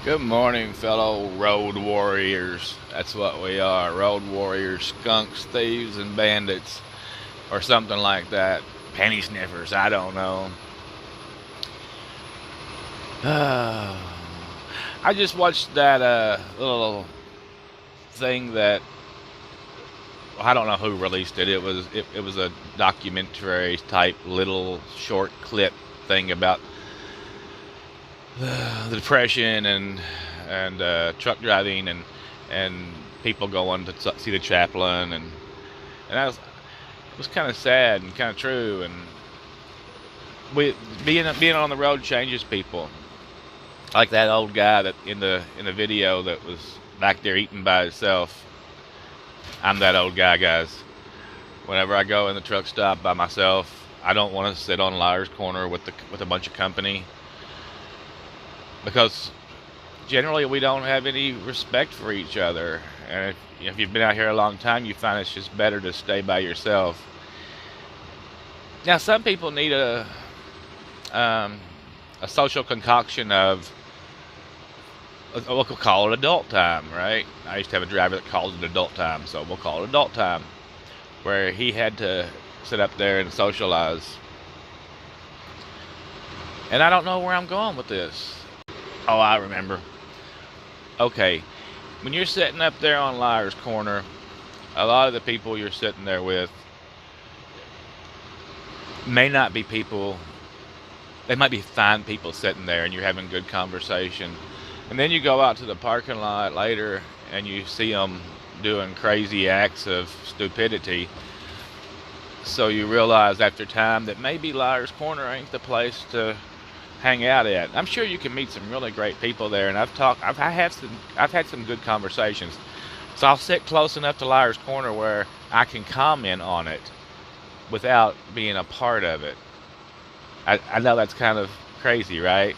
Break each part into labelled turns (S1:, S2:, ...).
S1: Good morning, fellow road warriors. That's what we are, road warriors, skunks, thieves, and bandits, or something like that. Penny sniffers, I don't know. I just watched that little thing that I don't know who released it. It was a documentary type little short clip thing about the depression and truck driving and people going to see the chaplain and that was kind of sad and kind of true. And we being on the road changes people. Like that old guy that in the video that was back there eating by himself. I'm that old guy, guys. Whenever I go in the truck stop by myself, I don't want to sit on Liar's Corner with a bunch of company because generally we don't have any respect for each other. And if you've been out here a long time, you find it's just better to stay by yourself. Now, some people need um, a social concoction of, we'll call it adult time, right? I used to have a driver that called it adult time, so we'll call it adult time, where he had to sit up there and socialize. And I don't know where I'm going with this. Oh, I remember. Okay, when you're sitting up there on Liar's Corner, a lot of the people you're sitting there with may not be people, they might be fine people sitting there and you're having good conversation. And then you go out to the parking lot later and you see them doing crazy acts of stupidity. So you realize after time that maybe Liar's Corner ain't the place to hang out at. I'm sure you can meet some really great people there, and I've had some good conversations. So I'll sit close enough to Liar's Corner where I can comment on it without being a part of it. I know that's kind of crazy, right?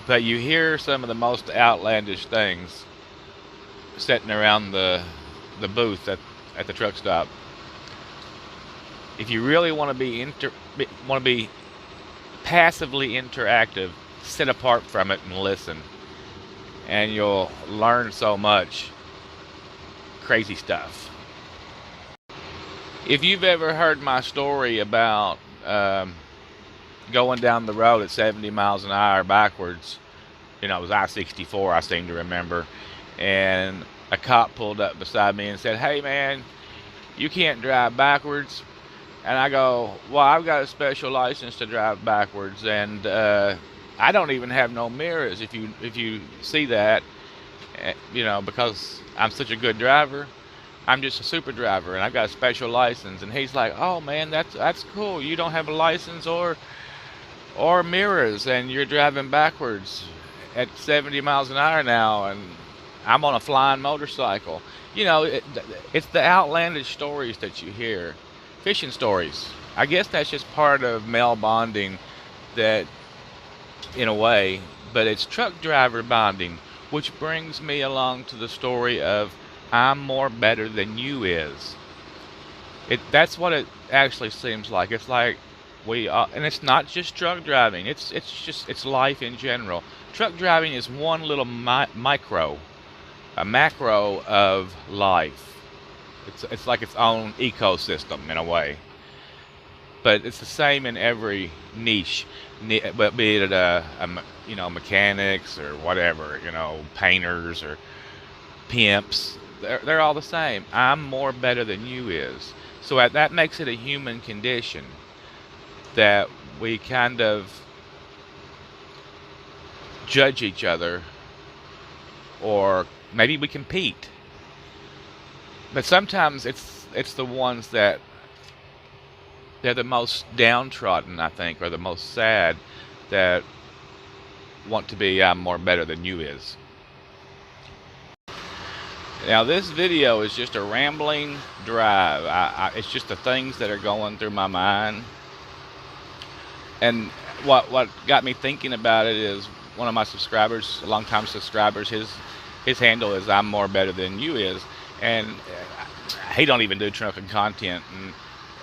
S1: But you hear some of the most outlandish things sitting around the booth at the truck stop. If you really want to be passively interactive, sit apart from it and listen, and you'll learn so much crazy stuff. If you've ever heard my story about going down the road at 70 miles an hour backwards, it was I-64, I seem to remember, and a cop pulled up beside me and said, "Hey man, you can't drive backwards." And I go, "Well, I've got a special license to drive backwards, and I don't even have no mirrors. If you see that, because I'm such a good driver, I'm just a super driver, and I've got a special license." And he's like, "Oh man, that's cool. You don't have a license or mirrors, and you're driving backwards at 70 miles an hour now, and I'm on a flying motorcycle." It's the outlandish stories that you hear. Fishing stories. I guess that's just part of male bonding, that, in a way, but it's truck driver bonding, which brings me along to the story of I'm more better than you is. That's what it actually seems like. It's like and it's not just truck driving. It's life in general. Truck driving is one little a macro of life. It's like its own ecosystem in a way, but it's the same in every niche. But be it mechanics or whatever, painters or pimps, they're all the same. I'm more better than you is. So that makes it a human condition that we kind of judge each other, or maybe we compete. But sometimes it's the ones that they're the most downtrodden, I think, or the most sad, that want to be "I'm more better than you" is. Now this video is just a rambling drive. It's just the things that are going through my mind. And what got me thinking about it is one of my subscribers, a longtime subscribers, his handle is "I'm more better than you" is, and he don't even do trucking content, and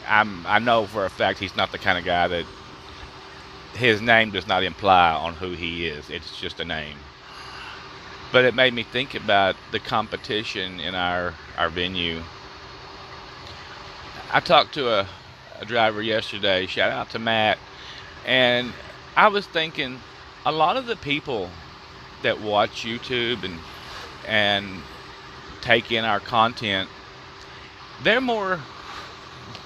S1: I know for a fact he's not the kind of guy that his name does not imply on who he is. It's just a name. But it made me think about the competition in our venue. I talked to a driver yesterday, shout out to Matt, and I was thinking a lot of the people that watch YouTube and take in our content, they're more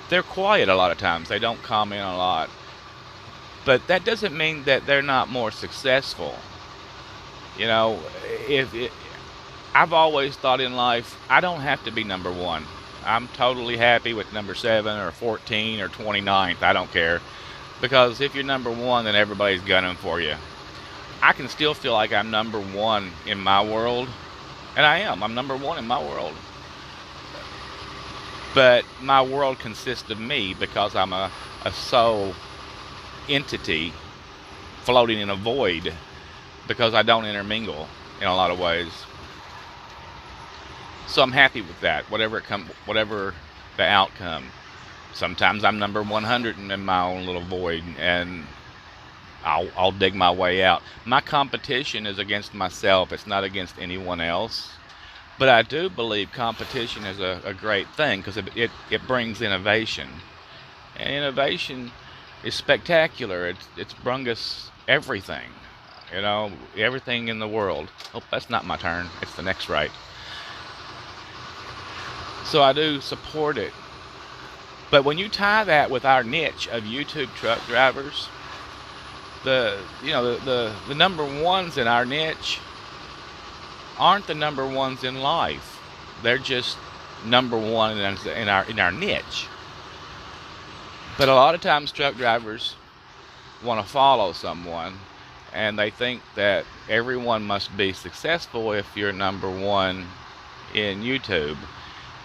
S1: they're quiet a lot of times. They don't comment a lot. But that doesn't mean that they're not more successful. You know, if it, I've always thought in life, I don't have to be number one. I'm totally happy with number 7 or 14 or 29th. I don't care. Because if you're number one, then everybody's gunning for you. I can still feel like I'm number one in my world. And I am. I'm number one in my world. But my world consists of me because I'm a soul entity floating in a void because I don't intermingle in a lot of ways. So I'm happy with that, whatever the outcome. Sometimes I'm number 100 in my own little void, and I'll dig my way out. My competition is against myself. It's not against anyone else. But I do believe competition is a great thing because it brings innovation. And innovation is spectacular. It's brung us everything. You know, everything in the world. Oh, that's not my turn. It's the next right. So I do support it. But when you tie that with our niche of YouTube truck drivers, the number ones in our niche aren't the number ones in life. They're just number one in our niche. But a lot of times truck drivers want to follow someone, and they think that everyone must be successful if you're number one in YouTube.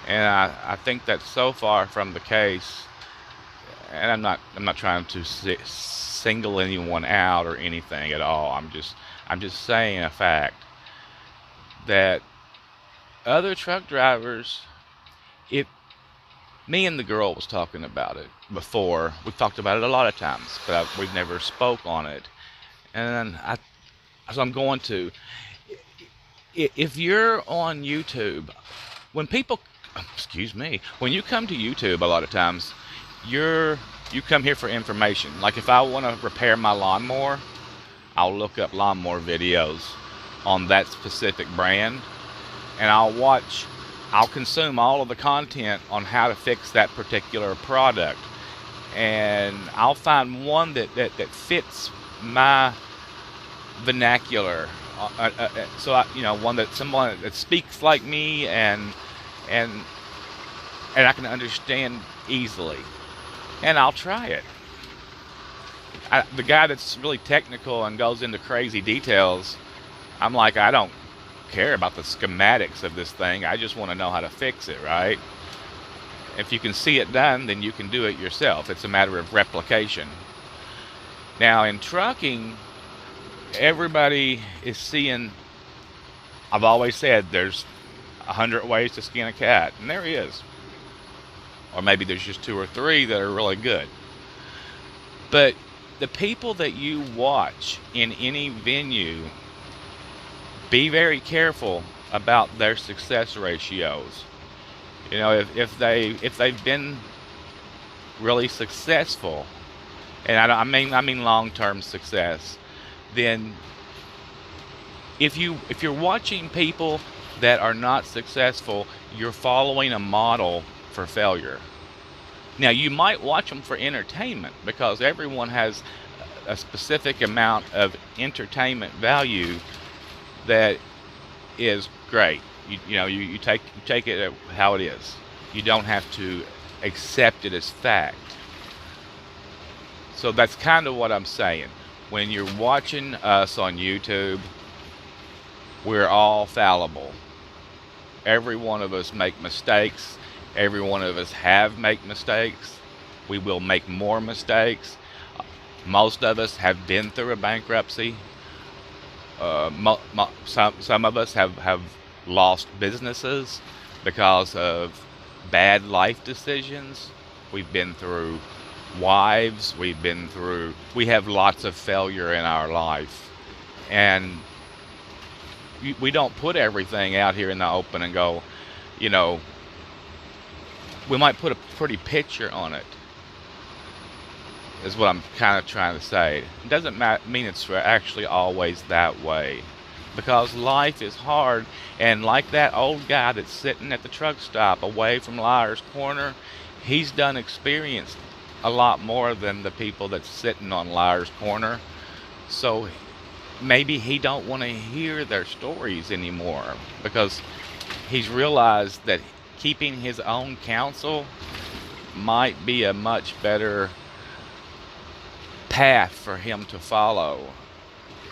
S1: And I think that's so far from the case. And I'm not trying to single anyone out or anything at all. I'm just saying a fact that other truck drivers, if me and the girl was talking about it before, we've talked about it a lot of times, but we've never spoke on it. And so I'm going to, if you're on YouTube, when people, excuse me, when you come to YouTube, a lot of times you come here for information. Like if I want to repair my lawnmower, I'll look up lawnmower videos on that specific brand, and I'll consume all of the content on how to fix that particular product, and I'll find one that fits my vernacular. So someone that speaks like me and I can understand easily, and I'll try it. The guy that's really technical and goes into crazy details, I'm like, I don't care about the schematics of this thing. I just want to know how to fix it, right? If you can see it done, then you can do it yourself. It's a matter of replication. Now in trucking, everybody is seeing, I've always said there's 100 ways to skin a cat, and there is. Or maybe there's just 2 or 3 that are really good. But the people that you watch in any venue, be very careful about their success ratios. You know, if they've been really successful, and I mean long-term success, then if you're watching people that are not successful, you're following a model for failure. Now you might watch them for entertainment because everyone has a specific amount of entertainment value that is great. You take it how it is. You don't have to accept it as fact. So that's kind of what I'm saying. When you're watching us on YouTube, we're all fallible. Every one of us make mistakes. Every one of us have made mistakes. We will make more mistakes. Most of us have been through a bankruptcy. Some of us have lost businesses because of bad life decisions. We've been through wives, we have lots of failure in our life. And we don't put everything out here in the open and go, you know, we might put a pretty picture on it, is what I'm kind of trying to say. It doesn't mean it's actually always that way. Because life is hard, and like that old guy that's sitting at the truck stop away from Liar's Corner, he's done experienced a lot more than the people that's sitting on Liar's Corner. So maybe he don't want to hear their stories anymore, because he's realized that keeping his own counsel might be a much better path for him to follow.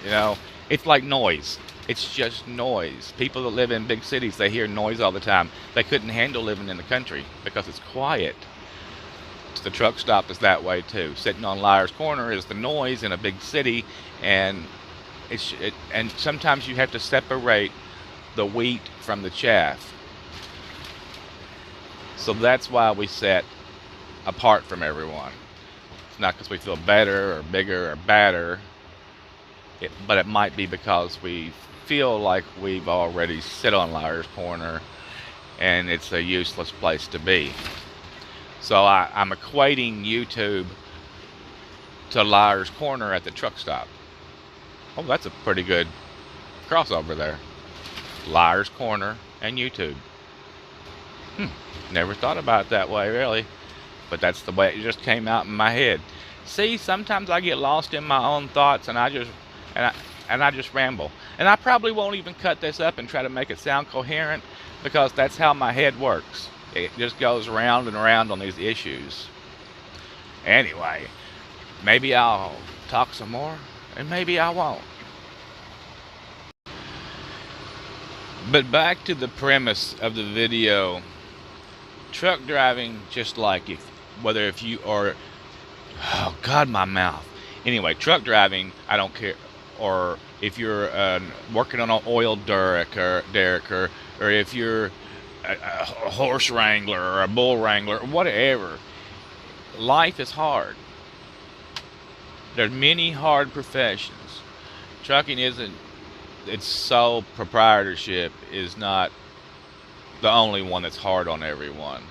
S1: You know, it's like noise. It's just noise. People that live in big cities, they hear noise all the time. They couldn't handle living in the country because it's quiet. The truck stop is that way too. Sitting on Liar's Corner is the noise in a big city, and and sometimes you have to separate the wheat from the chaff. So that's why we sit apart from everyone. It's not because we feel better or bigger or badder, but it might be because we feel like we've already sit on Liar's Corner and it's a useless place to be. So I'm equating YouTube to Liar's Corner at the truck stop. Oh, that's a pretty good crossover there. Liar's Corner and YouTube. Never thought about it that way, really. But that's the way it just came out in my head. See, sometimes I get lost in my own thoughts, and I just ramble. And I probably won't even cut this up and try to make it sound coherent, because that's how my head works. It just goes round and round on these issues. Anyway, maybe I'll talk some more, and maybe I won't. But back to the premise of the video. Truck driving, just like if you are, oh God, my mouth. Anyway, truck driving, I don't care. Or if you're working on an oil derrick, or if you're a horse wrangler or a bull wrangler, or whatever, life is hard. There's many hard professions. Trucking isn't. Its sole proprietorship is not the only one that's hard on everyone.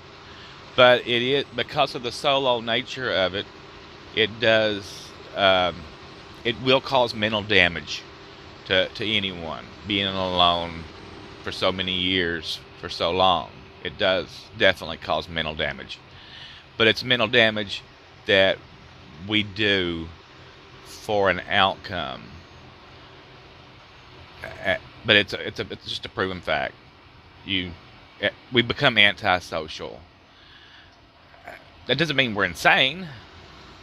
S1: But it is, because of the solo nature of it, it does, it will cause mental damage to anyone. Being alone for so many years, for so long, it does definitely cause mental damage. But it's mental damage that we do for an outcome. But it's just a proven fact. We become antisocial. That doesn't mean we're insane.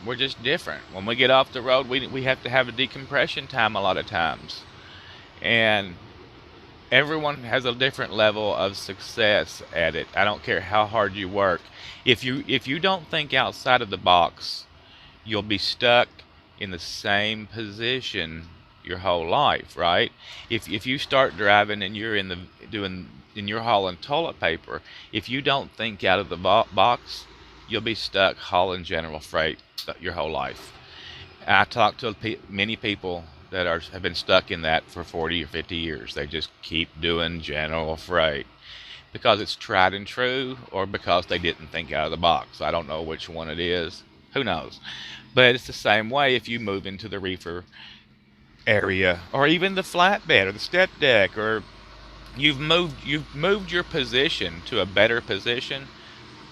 S1: We're just different. When we get off the road, we have to have a decompression time a lot of times. And everyone has a different level of success at it. I don't care how hard you work. If you don't think outside of the box, you'll be stuck in the same position your whole life, right? If you start driving and you're you're hauling toilet paper, if you don't think out of the box, you'll be stuck hauling general freight your whole life. I talk to many people that have been stuck in that for 40 or 50 years. They just keep doing general freight because it's tried and true, or because they didn't think out of the box. I don't know which one it is. Who knows? But it's the same way if you move into the reefer area, or even the flatbed or the step deck, or you've moved your position to a better position,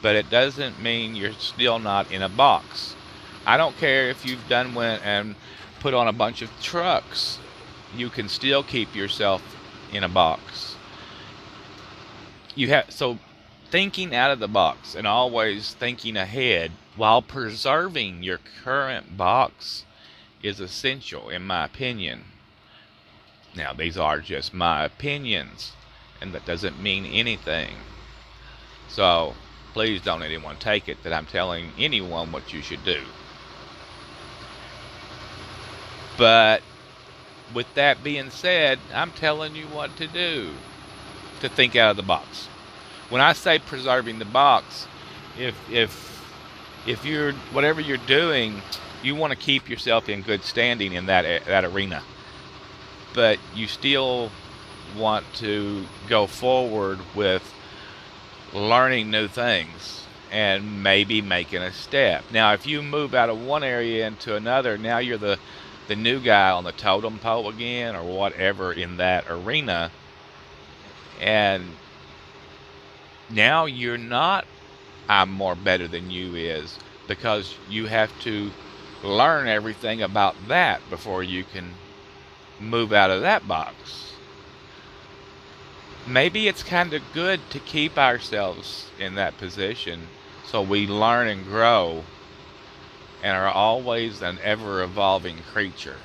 S1: but it doesn't mean you're still not in a box. I don't care if you've went and put on a bunch of trucks, you can still keep yourself in a box. So thinking out of the box and always thinking ahead while preserving your current box is essential, in my opinion. Now, these are just my opinions, and that doesn't mean anything. So please don't anyone take it that I'm telling anyone what you should do. But with that being said, I'm telling you what to do to think out of the box. When I say preserving the box, if if you're whatever you're doing, you want to keep yourself in good standing in that arena, but you still want to go forward with learning new things and maybe making a step. Now, if you move out of one area into another, now you're the new guy on the totem pole again or whatever in that arena, and now you're not I'm more better than you is, because you have to learn everything about that before you can move out of that box. Maybe it's kind of good to keep ourselves in that position so we learn and grow and are always an ever evolving creature.